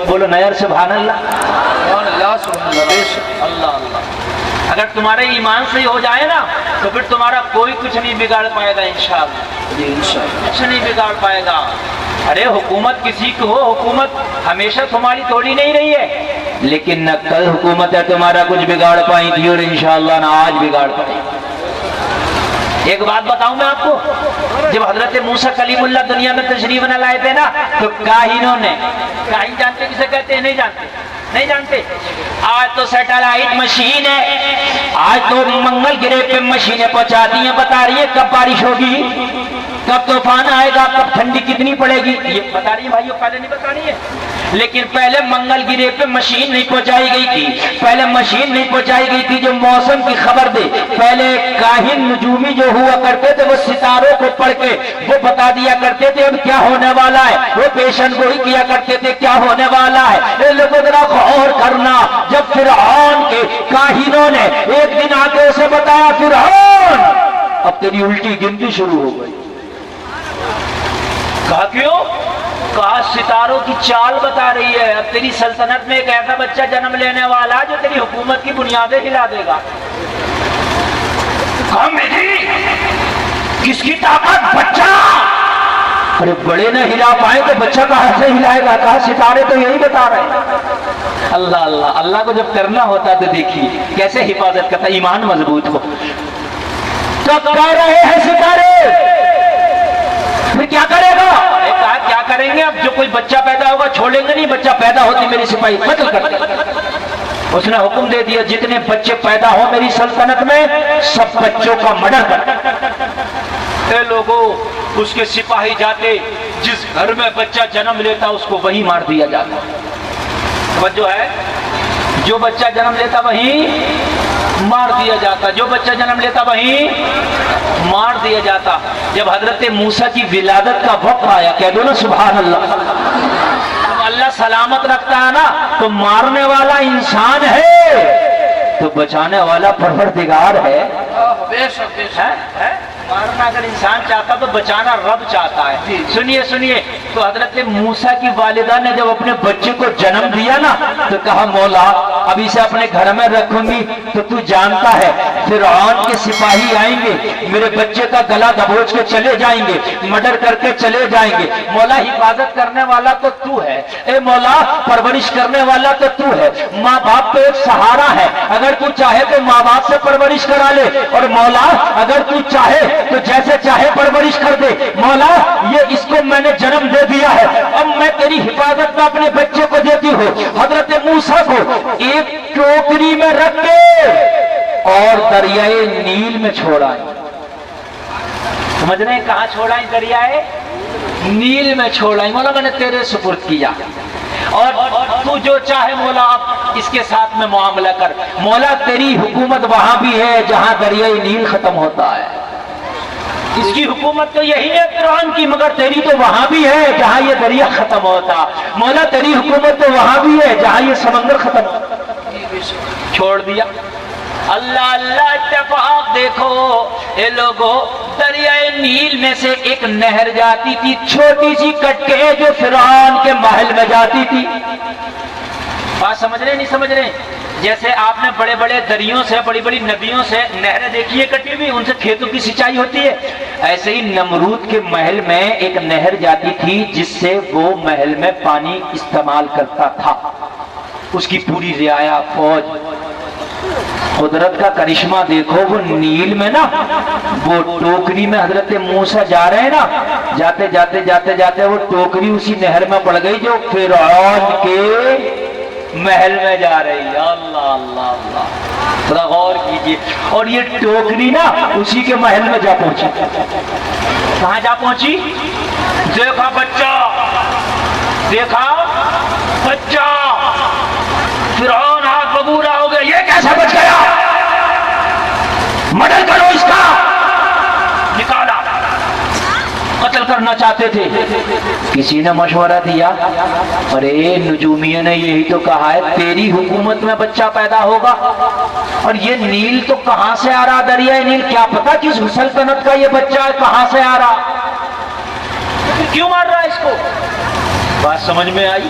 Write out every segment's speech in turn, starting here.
بولو نیر سبحان اللہ۔ اللہ اللہ۔ اگر تمہارے ایمان صحیح ہو جائے نا تو پھر تمہارا کوئی کچھ نہیں بگاڑ پائے گا انشاءاللہ، کچھ نہیں بگاڑ پائے گا۔ ارے حکومت کسی کو ہو، حکومت ہمیشہ تمہاری تھوڑی نہیں رہی ہے، لیکن نہ کل حکومت ہے تمہارا کچھ بگاڑ پائیں تھی اور انشاءاللہ نہ آج بگاڑ پائیں۔ ایک بات بتاؤں میں آپ کو، جب حضرت موسیٰ کلیم اللہ دنیا میں تشریف نہ لائے تھے نا تو کاہنوں نے، کاہن جانتے کسے کہتے ہیں؟ نہیں جانتے، نہیں جانتے۔ آج تو سیٹلائٹ مشین ہے، آج تو منگل گرہ پہ مشینیں پہنچا دی ہیں، بتا رہی ہے کب بارش ہوگی، کب طوفان آئے گا، کب ٹھنڈی کتنی پڑے گی، یہ بتا رہی ہے بھائیو، پہلے نہیں بتا رہی ہے۔ لیکن پہلے منگل گرہ پہ مشین نہیں پہنچائی گئی تھی، پہلے مشین نہیں پہنچائی گئی تھی جو موسم کی خبر دے۔ پہلے کاہن نجومی جو ہوا کرتے تھے وہ ستاروں کو پڑھ کے وہ بتا دیا کرتے تھے اب کیا ہونے والا ہے، وہ پیشن گوئی کیا کرتے تھے کیا ہونے والا ہے۔ اے لوگوں ذرا غور کرنا، جب فرعون کے کاہنوں نے ایک دن آ کے اسے بتایا فرعون اب تیری الٹی گنتی شروع ہو گئی، کہا کیوں؟ کہا ستاروں کی چال بتا رہی ہے اب تیری سلطنت میں ایک ایسا بچہ جنم لینے والا جو تیری حکومت کی بنیادیں ہلا دے گا۔ کہا میری کس کی طاقت؟ بچہ۔ ارے بڑے نہ ہلا پائے تو بچہ کہاں سے ہلائے گا؟ کہا ستارے تو یہی بتا رہے ہیں۔ اللہ اللہ، اللہ کو جب کرنا ہوتا تو دیکھیے کیسے حفاظت کرتا، ایمان مضبوط ہو۔ تو کہہ رہے ہیں ستارے پھر کیا کرے گا؟ کہا کیا کریں گے؟ اب جو کوئی بچہ پیدا ہوگا چھوڑیں گے نہیں، بچہ پیدا ہوتی میری سپاہی قتل کر دیں۔ اس نے حکم دے دیا جتنے بچے پیدا ہو میری سلطنت میں سب بچوں کا مرڈر کر۔ اے لوگوں، اس کے سپاہی جاتے جس گھر میں بچہ جنم لیتا اس کو وہی مار دیا جاتا۔ توجہ ہے، جو بچہ جنم لیتا وہی مار دیا جاتا، جو بچہ جنم لیتا وہی مار دیا جاتا۔ جب حضرت موسیٰ کی ولادت کا وقت آیا، کہہ دو نا سبحان اللہ، اللہ سلامت رکھتا ہے نا تو مارنے والا انسان ہے تو بچانے والا پروردگار ہے۔ مارنا اگر انسان چاہتا تو بچانا رب چاہتا ہے۔ سنیے سنیے، تو حضرت موسیٰ کی والدہ نے جب اپنے بچے کو جنم دیا نا تو کہا مولا اب اسے اپنے گھر میں رکھوں گی تو تو جانتا ہے فرعون کے سپاہی آئیں گے، میرے بچے کا گلا دبوچ کے چلے جائیں گے، مرڈر کر کے چلے جائیں گے۔ مولا حفاظت کرنے والا تو تو ہے، اے مولا پرورش کرنے والا تو تو ہے۔ ماں باپ تو ایک سہارا ہے، اگر تو چاہے تو ماں باپ سے پرورش کرا لے، اور مولا اگر تو چاہے تو جیسے چاہے پرورش کر دے۔ مولا یہ اس کو میں نے جنم دے دیا ہے، اب میں تیری حفاظت میں اپنے بچے کو دیتی ہوں۔ حضرت موسیٰ کو ایک ٹوکری میں رکھ کے اور دریائے نیل میں چھوڑائیں۔ سمجھ رہے ہیں کہاں چھوڑائیں؟ دریائے نیل میں چھوڑائیں۔ مولا میں نے تیرے سپرد کیا اور تو جو چاہے مولا اب اس کے ساتھ میں معاملہ کر۔ مولا تیری حکومت وہاں بھی ہے جہاں دریائے نیل ختم ہوتا ہے، اس کی حکومت تو یہی ہے فرعون کی، مگر تیری تو وہاں بھی ہے جہاں یہ دریا ختم ہوتا۔ مولا تیری حکومت تو وہاں بھی ہے جہاں یہ سمندر ختم ہوتا۔ چھوڑ دیا۔ اللہ اللہ، اتفاق دیکھو اے لوگوں، دریائے نیل میں سے ایک نہر جاتی تھی چھوٹی سی کٹ کے جو فرعون کے محل میں جاتی تھی۔ بات سمجھ رہے نہیں سمجھ رہے؟ جیسے آپ نے بڑے بڑے دریوں سے، بڑی بڑی ندیوں سے نہریں دیکھی ہے کٹی ہوئی، ان سے کھیتوں کی سینچائی ہوتی ہے، ایسے ہی نمرود کے محل میں ایک نہر جاتی تھی جس سے وہ محل میں پانی استعمال کرتا تھا، اس کی پوری رعایا فوج۔ قدرت کا کرشمہ دیکھو، وہ نیل میں نا وہ ٹوکری میں حضرت موسیٰ جا رہے ہیں نا، جاتے جاتے جاتے جاتے وہ ٹوکری اسی نہر میں پڑ گئی جو فرعون کے محل میں جا رہی ہے۔ اللہ اللہ اللہ، ذرا غور کیجئے، اور یہ ٹوکری نا اسی کے محل میں جا پہنچی۔ کہاں جا پہنچی؟ دیکھا بچہ، دیکھا بچہ، فرعون ہاتھ ببورا ہو گیا، یہ کیسا بچ گیا؟ مرڈر کرو اس کا۔ نکالا، قتل کرنا چاہتے تھے، کسی نے مشورہ دیا، ارے نجومیوں نے یہی تو کہا ہے تیری حکومت میں بچہ پیدا ہوگا، اور یہ نیل تو کہاں سے آ رہا، دریائے نیل، کیا پتا کس سلطنت کا یہ بچہ ہے، کہاں سے آ رہا، کیوں مار رہا ہے اس کو؟ بات سمجھ میں آئی؟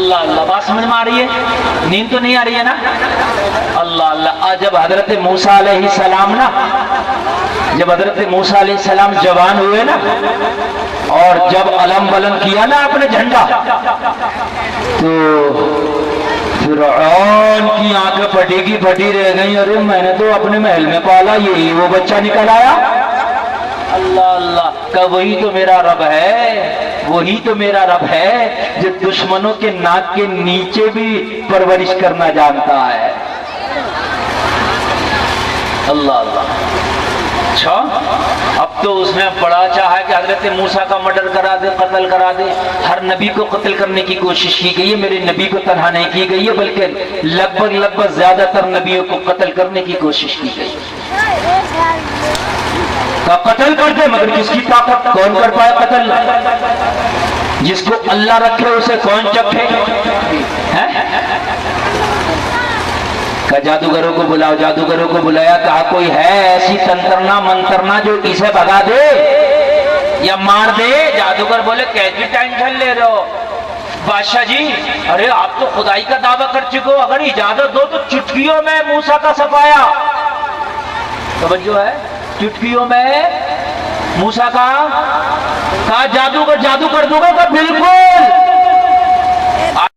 اللہ اللہ، بات سمجھ میں آ رہی ہے؟ نیند تو نہیں آ رہی ہے نا؟ اللہ اللہ۔ آج جب حضرت موسیٰ علیہ السلام نا، جب حضرت موسیٰ علیہ السلام جوان ہوئے نا، اور جب علم بلند کیا نا اپنے جھنڈا، تو فرعون کی آنکھیں پھٹی کی پھٹی رہ گئی، ارے میں نے تو اپنے محل میں پالا، یہی وہ بچہ نکل آیا۔ اللہ اللہ، کہ وہی تو میرا رب ہے، وہی تو میرا رب ہے جو دشمنوں کے ناک کے نیچے بھی پرورش کرنا جانتا ہے۔ اللہ اللہ۔ اچھا، اب تو اس نے بڑا چاہا کہ حضرت موسیٰ کا مرڈر کرا دے، قتل کرا دے۔ ہر نبی کو قتل کرنے کی کوشش کی گئی ہے، میرے نبی کو تنہا نہیں کی گئی ہے، بلکہ لگ بھگ زیادہ تر نبیوں کو قتل کرنے کی کوشش کی گئی۔ قتل کر دے، مگر کس کی طاقت؟ کون کر پائے قتل؟ جس کو اللہ رکھے اسے کون چکھے؟ کہ جادوگروں کو بلاؤ، جادوگروں کو بلایا، کہا کوئی ہے ایسی تنترنا منترنا جو اسے بھگا دے یا مار دے؟ جادوگر بولے کیسی ٹینشن لے رہے ہو بادشاہ جی، ارے آپ تو خدائی کا دعویٰ کر چکے ہو، اگر اجازت دو تو چٹکیوں میں موسیٰ کا صفایا۔ توجہ ہے؟ چٹکیوں میں موسیٰ کا، کہا جادو کر دوں گا، کہ بالکل